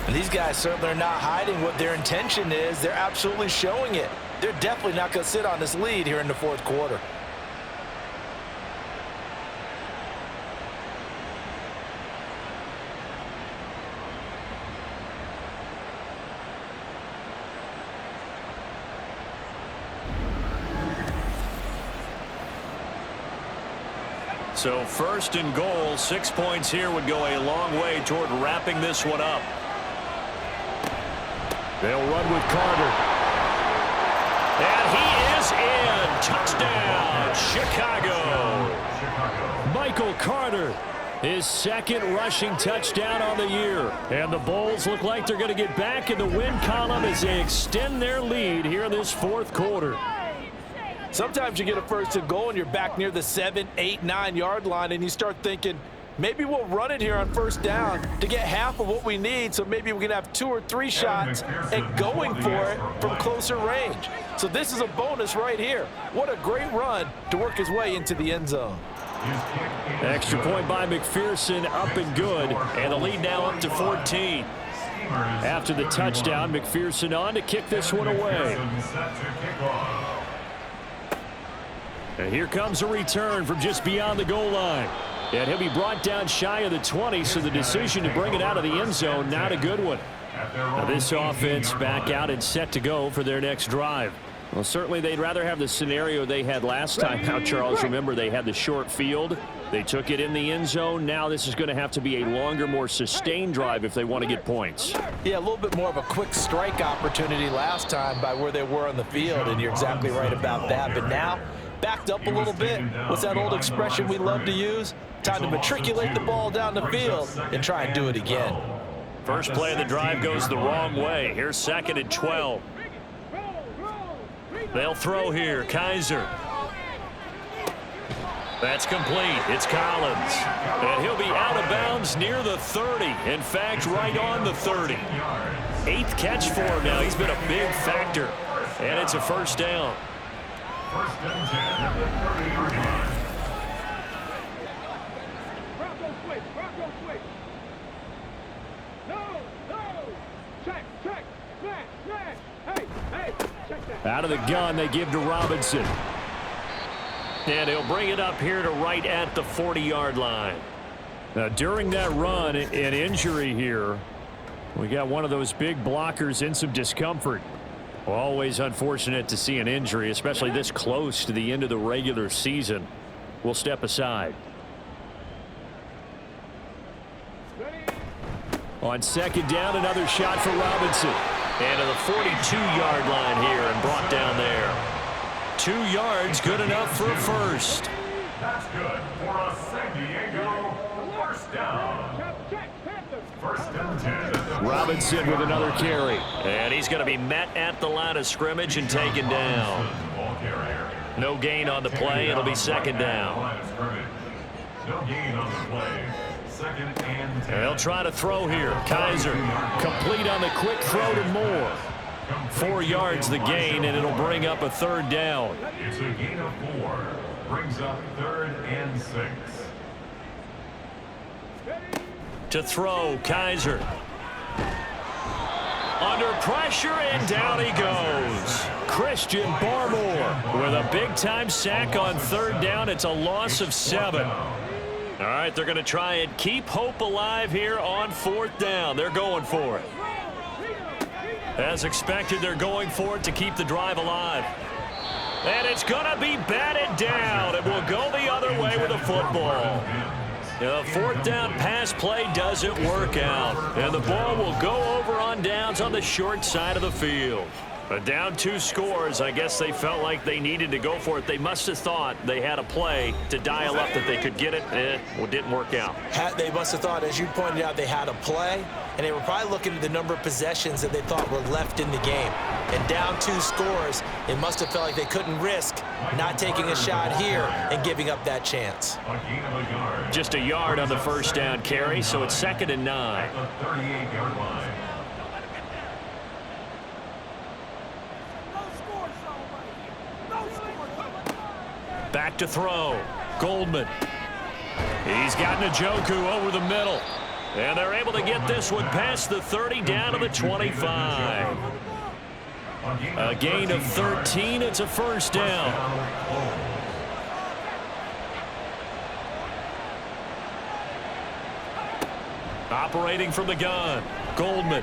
And these guys certainly are not hiding what their intention is. They're absolutely showing it. They're definitely not going to sit on this lead here in the 4th quarter. So 1st and goal, 6 points here would go a long way toward wrapping this one up. They'll run with Carter. And he is in. Touchdown, Chicago. Michael Carter, his 2nd rushing touchdown on the year. And the Bulls look like they're going to get back in the win column as they extend their lead here in this 4th quarter. Sometimes you get a 1st and goal and you're back near the 7, 8, 9-yard line and you start thinking, maybe we'll run it here on 1st down to get half of what we need, so maybe we can have 2 or 3 shots at going for it from closer range. So this is a bonus right here. What a great run to work his way into the end zone. Extra point by McPherson, up and good. And the lead now up to 14. After the touchdown, McPherson on to kick this one away. And here comes a return from just beyond the goal line. And he'll be brought down shy of the 20, so the decision to bring it out of the end zone, not a good one. Now this offense back out and set to go for their next drive. Well, certainly they'd rather have the scenario they had last time. Now, Charles, remember they had the short field. They took it in the end zone. Now this is going to have to be a longer, more sustained drive if they want to get points. Yeah, a little bit more of a quick strike opportunity last time by where they were on the field, and you're exactly right about that. But now, backed up a little bit. What's that old expression we love to use? Time to matriculate the ball down the field and try and do it again. First play of the drive goes the wrong way. Here's 2nd and 12. They'll throw here. Kaiser. That's complete. It's Collins. And he'll be out of bounds near the 30. In fact, right on the 30. 8th catch for him now. He's been a big factor. And it's a first down. First and 10 at the 30-yard line. Out of the gun, they give to Robinson. And he'll bring it up here to right at the 40-yard line. Now, during that run, an injury here. We got one of those big blockers in some discomfort. Always unfortunate to see an injury, especially this close to the end of the regular season. We'll step aside. On second down, another shot for Robinson. And to the 42-yard line here and brought down there. 2 yards, good enough for a first. That's good for a San Diego first down. First and 10. Robinson with another carry. And he's going to be met at the line of scrimmage and taken down. No gain on the play. It'll be second down. No gain on the play. Second and 10. They'll try to throw here. Kaiser complete on the quick throw to Moore. 4 yards the gain, and it'll bring up a third down. It's a gain of 4. Brings up 3rd and 6. To throw, Kaiser. Under pressure, and down he goes. Christian Barmore with a big-time sack on third down. It's a loss of 7. All right, they're going to try and keep hope alive here on 4th down. They're going for it. As expected, they're going for it to keep the drive alive. And it's going to be batted down. It will go the other way with a football. The 4th down pass play doesn't work out. And the ball will go over on downs on the short side of the field. But down 2 scores, I guess they felt like they needed to go for it. They must have thought they had a play to dial up that they could get it, and it didn't work out. They must have thought, as you pointed out, they had a play, and they were probably looking at the number of possessions that they thought were left in the game. And down 2 scores, it must have felt like they couldn't risk not taking a shot here and giving up that chance. Just a yard on the first down carry, so it's 2nd and 9. At the 38-yard line. Back to throw. Goldman. He's got Njoku over the middle. And they're able to get this one past the 30 down to the 25. A gain of 13. It's a first down. Operating from the gun. Goldman.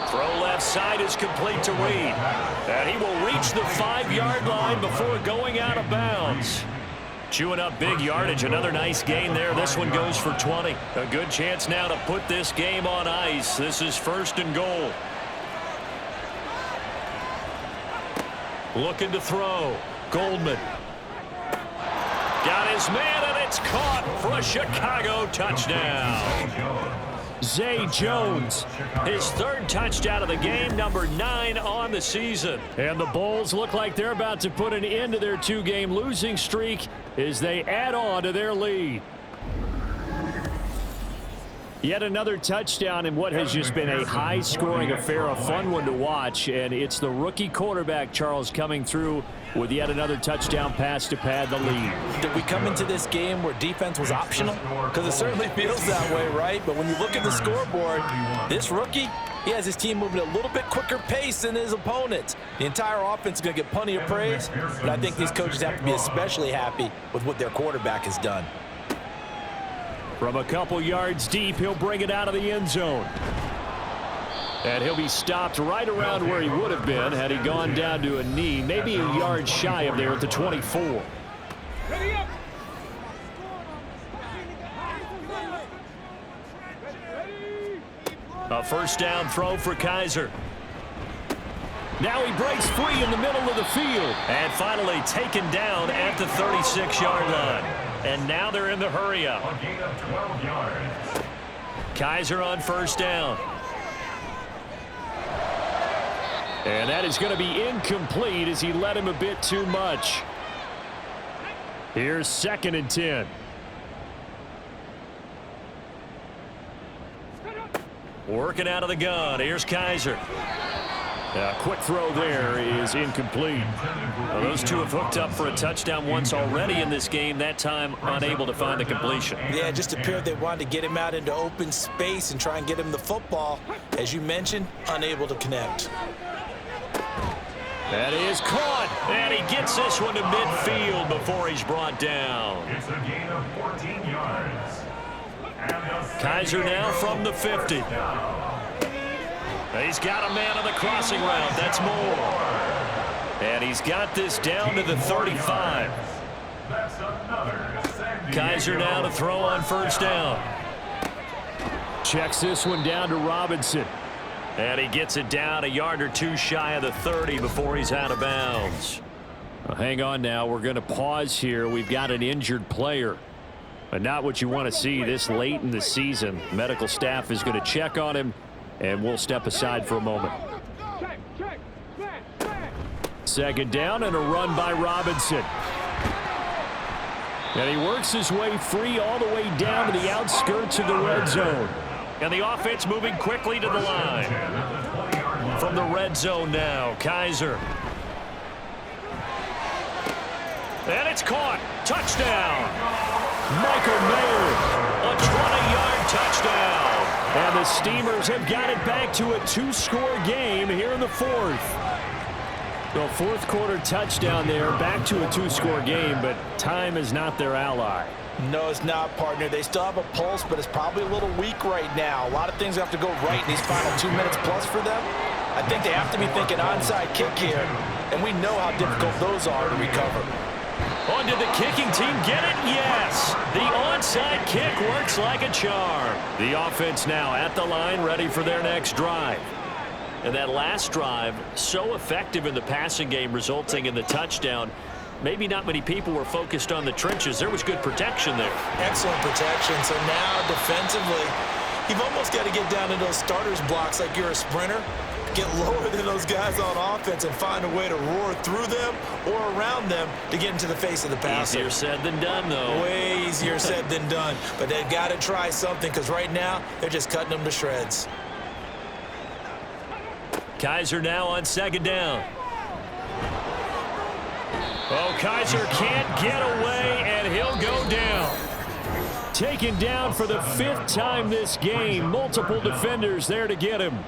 Throw left side is complete to Reed. And he will reach the 5-yard line before going out of bounds. Chewing up big yardage. Another nice gain there. This one goes for 20. A good chance now to put this game on ice. This is 1st and goal. Looking to throw. Goldman. Got his man, and it's caught for a Chicago touchdown. Zay Jones, his 3rd touchdown of the game, number 9 on the season. And the Bulls look like they're about to put an end to their 2-game losing streak as they add on to their lead. Yet another touchdown in what has just been a high-scoring affair, a fun one to watch. And it's the rookie quarterback, Charles, coming through with yet another touchdown pass to pad the lead. Did we come into this game where defense was optional? Because it certainly feels that way, right? But when you look at the scoreboard, this rookie, he has his team moving at a little bit quicker pace than his opponents. The entire offense is going to get plenty of praise, but I think these coaches have to be especially happy with what their quarterback has done. From a couple yards deep, he'll bring it out of the end zone. And he'll be stopped right around where he would have been had he gone down to a knee, maybe a yard shy of there at the 24. A first down throw for Kaiser. Now he breaks free in the middle of the field. And finally taken down at the 36-yard line. And now they're in the hurry-up. A gain of 12 yards. Kaiser on first down. And that is going to be incomplete as he led him a bit too much. Here's 2nd and 10. Working out of the gun. Here's Kaiser. Quick throw there is incomplete. Well, those two have hooked up for a touchdown once already in this game, that time unable to find the completion. Yeah, it just appeared they wanted to get him out into open space and try and get him the football. As you mentioned, unable to connect. That is caught, and he gets this one to midfield before he's brought down. It's a gain of 14 yards. Kaiser now from the 50. He's got a man on the crossing route. That's more. And he's got this down to the 35. Kaiser now to throw on first down. Checks this one down to Robinson. And he gets it down a yard or two shy of the 30 before he's out of bounds. Well, hang on now. We're going to pause here. We've got an injured player. But not what you want to see this late in the season. Medical staff is going to check on him, and we'll step aside for a moment. Second down and a run by Robinson. And he works his way free all the way down to the outskirts of the red zone. And the offense moving quickly to the line. From the red zone now, Kaiser. And it's caught. Touchdown. Michael Mayer, a 20-yard touchdown. And the Steamers have got it back to a two-score game here in the fourth. The fourth quarter touchdown there, back to a two-score game, but time is not their ally. No, it's not, partner. They still have a pulse, but it's probably a little weak right now. A lot of things have to go right in these final 2 minutes plus for them. I think they have to be thinking onside kick here, and we know how difficult those are to recover. Oh, did the kicking team get it? Yes. The onside kick works like a charm. The offense now at the line, ready for their next drive. And that last drive, so effective in the passing game, resulting in the touchdown. Maybe not many people were focused on the trenches. There was good protection there. Excellent protection. So now defensively, you've almost got to get down to those starters blocks like you're a sprinter. Get lower than those guys on offense and find a way to roar through them or around them to get into the face of the passer. Easier said than done, though. Way easier said than done. But they've got to try something because right now they're just cutting them to shreds. Kaiser now on second down. Oh, Kaiser can't get away, and he'll go down. Taken down for the fifth time this game. Multiple defenders there to get him.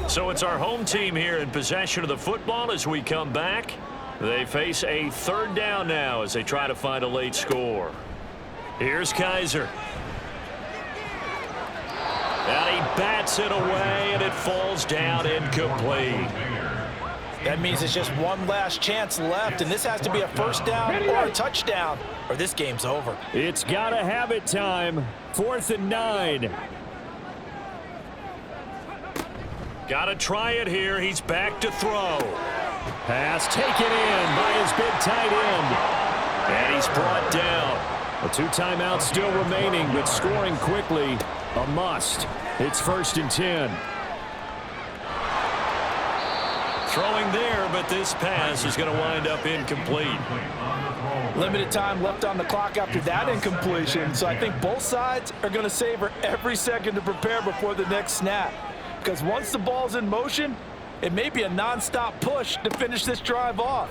So it's our home team here in possession of the football as we come back. They face a third down now as they try to find a late score. Here's Kaiser. And he bats it away, and it falls down incomplete. That means it's just one last chance left, and this has to be a first down or a touchdown, or this game's over. It's got to have it time. 4th and 9. Got to try it here. He's back to throw. Pass taken in by his big tight end. And he's brought down. A 2 timeouts still remaining, but scoring quickly, a must. It's 1st and 10. Throwing there, but this pass is going to wind up incomplete. Limited time left on the clock after that incompletion, so I think both sides are going to savor every second to prepare before the next snap. Because once the ball's in motion, it may be a non-stop push to finish this drive off.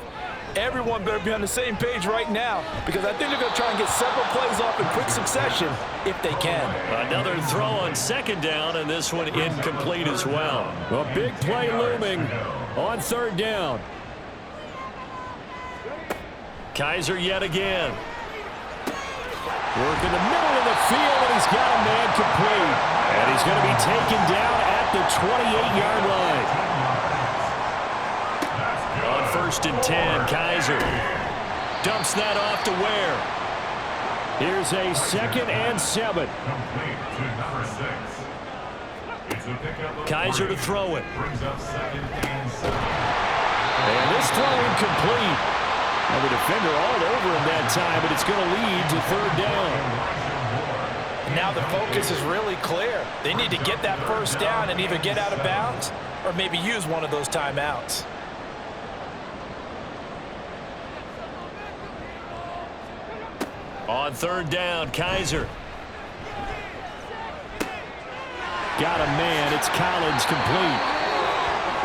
Everyone better be on the same page right now because I think they're going to try and get several plays off in quick succession if they can. Another throw on second down, and this one incomplete as well. A big play looming on third down. Kaiser yet again. Work in the middle of the field, and he's got a man complete. And he's going to be taken down at the 28-yard line. On 1st and 10, Kaiser dumps that off to Ware. Here's a 2nd and 7. Kaiser to throw it. And this throw incomplete. And the defender all over him that time, but it's going to lead to 3rd down. Now the focus is really clear. They need to get that first down and either get out of bounds or maybe use one of those timeouts. On 3rd down, Kaiser. got a man. It's Collins complete.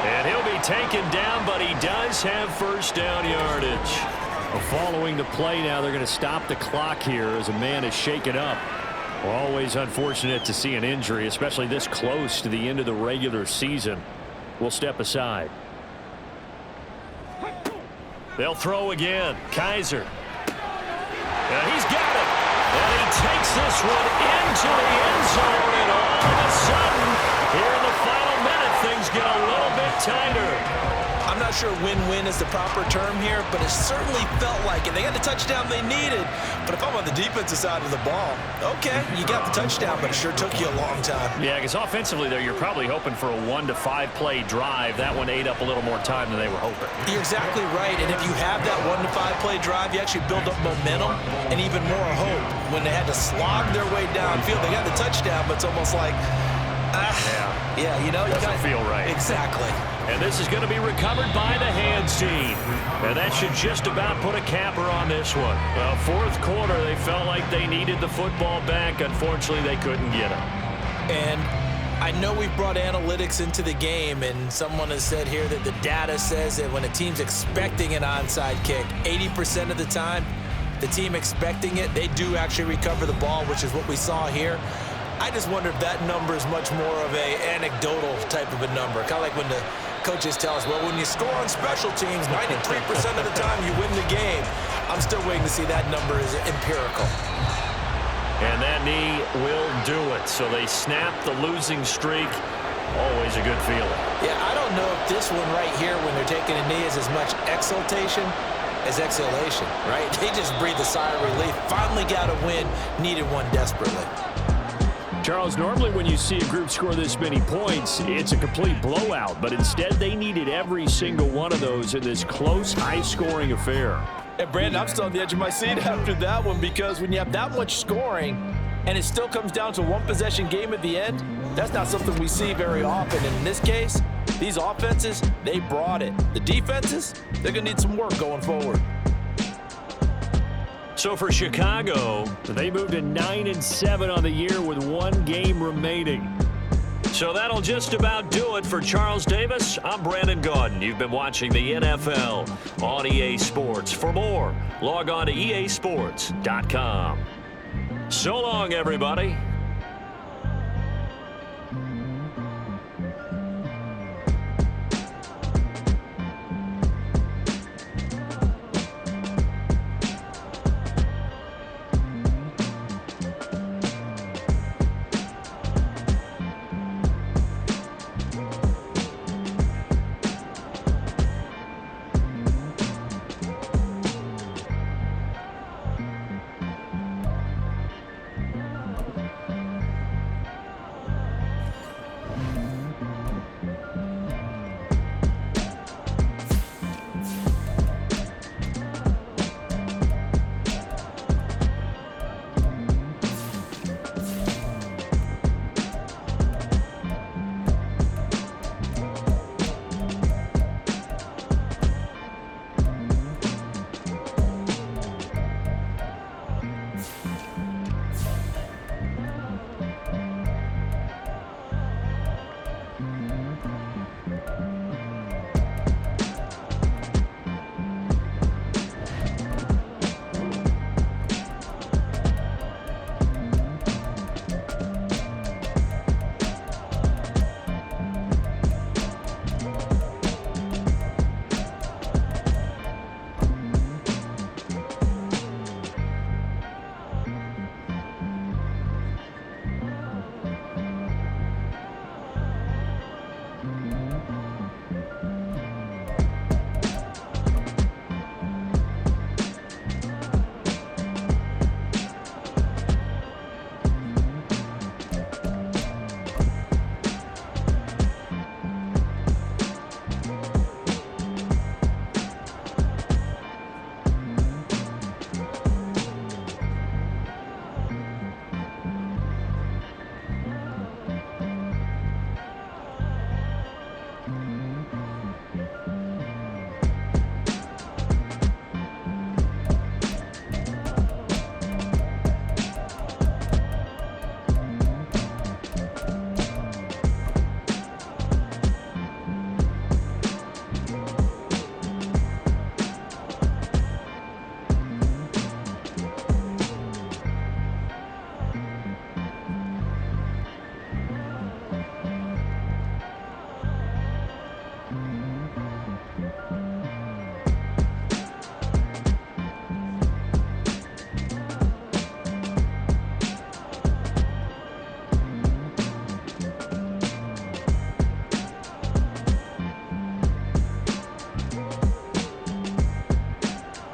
And he'll be taken down, but he does have first down yardage. Following the play now, they're going to stop the clock here as a man is shaken up. We're always unfortunate to see an injury, especially this close to the end of the regular season. We'll step aside. They'll throw again. Kaiser. And he's got it. And he takes this one into the end zone. And all of a sudden, here in the final minute, things get a little bit tighter. I'm not sure win-win is the proper term here, but it certainly felt like it. They got the touchdown they needed, but if I'm on the defensive side of the ball, okay, you got the touchdown, but it sure took you a long time. Yeah, because offensively there, you're probably hoping for a 1 to 5 play drive. That one ate up a little more time than they were hoping. You're exactly right, and if you have that 1 to 5 play drive, you actually build up momentum and even more hope. When they had to slog their way downfield, they got the touchdown, but it's almost like, yeah, you know, you doesn't feel right. Exactly. And this is going to be recovered by the hands team. And that should just about put a capper on this one. Well, fourth quarter, they felt like they needed the football back. Unfortunately, they couldn't get it. And I know we've brought analytics into the game, and someone has said here that the data says that when a team's expecting an onside kick, 80% of the time, the team expecting it, they do actually recover the ball, which is what we saw here. I just wonder if that number is much more of a anecdotal type of a number. Kind of like when the coaches tell us, well, when you score on special teams, 93% of the time you win the game. I'm still waiting to see that number is empirical. And that knee will do it. So they snap the losing streak. Always a good feeling. Yeah, I don't know if this one right here, when they're taking a knee, is as much exultation as exhalation, right? They just breathe a sigh of relief. Finally got a win, needed one desperately. Charles, normally when you see a group score this many points, it's a complete blowout. But instead, they needed every single one of those in this close, high-scoring affair. And, Brandon, I'm still on the edge of my seat after that one, because when you have that much scoring and it still comes down to a one-possession game at the end, that's not something we see very often. And in this case, these offenses, they brought it. The defenses, they're going to need some work going forward. So for Chicago, they moved to 9-7 on the year with one game remaining. So that'll just about do it for Charles Davis. I'm Brandon Gaudin. You've been watching the NFL on EA Sports. For more, log on to easports.com. So long, everybody.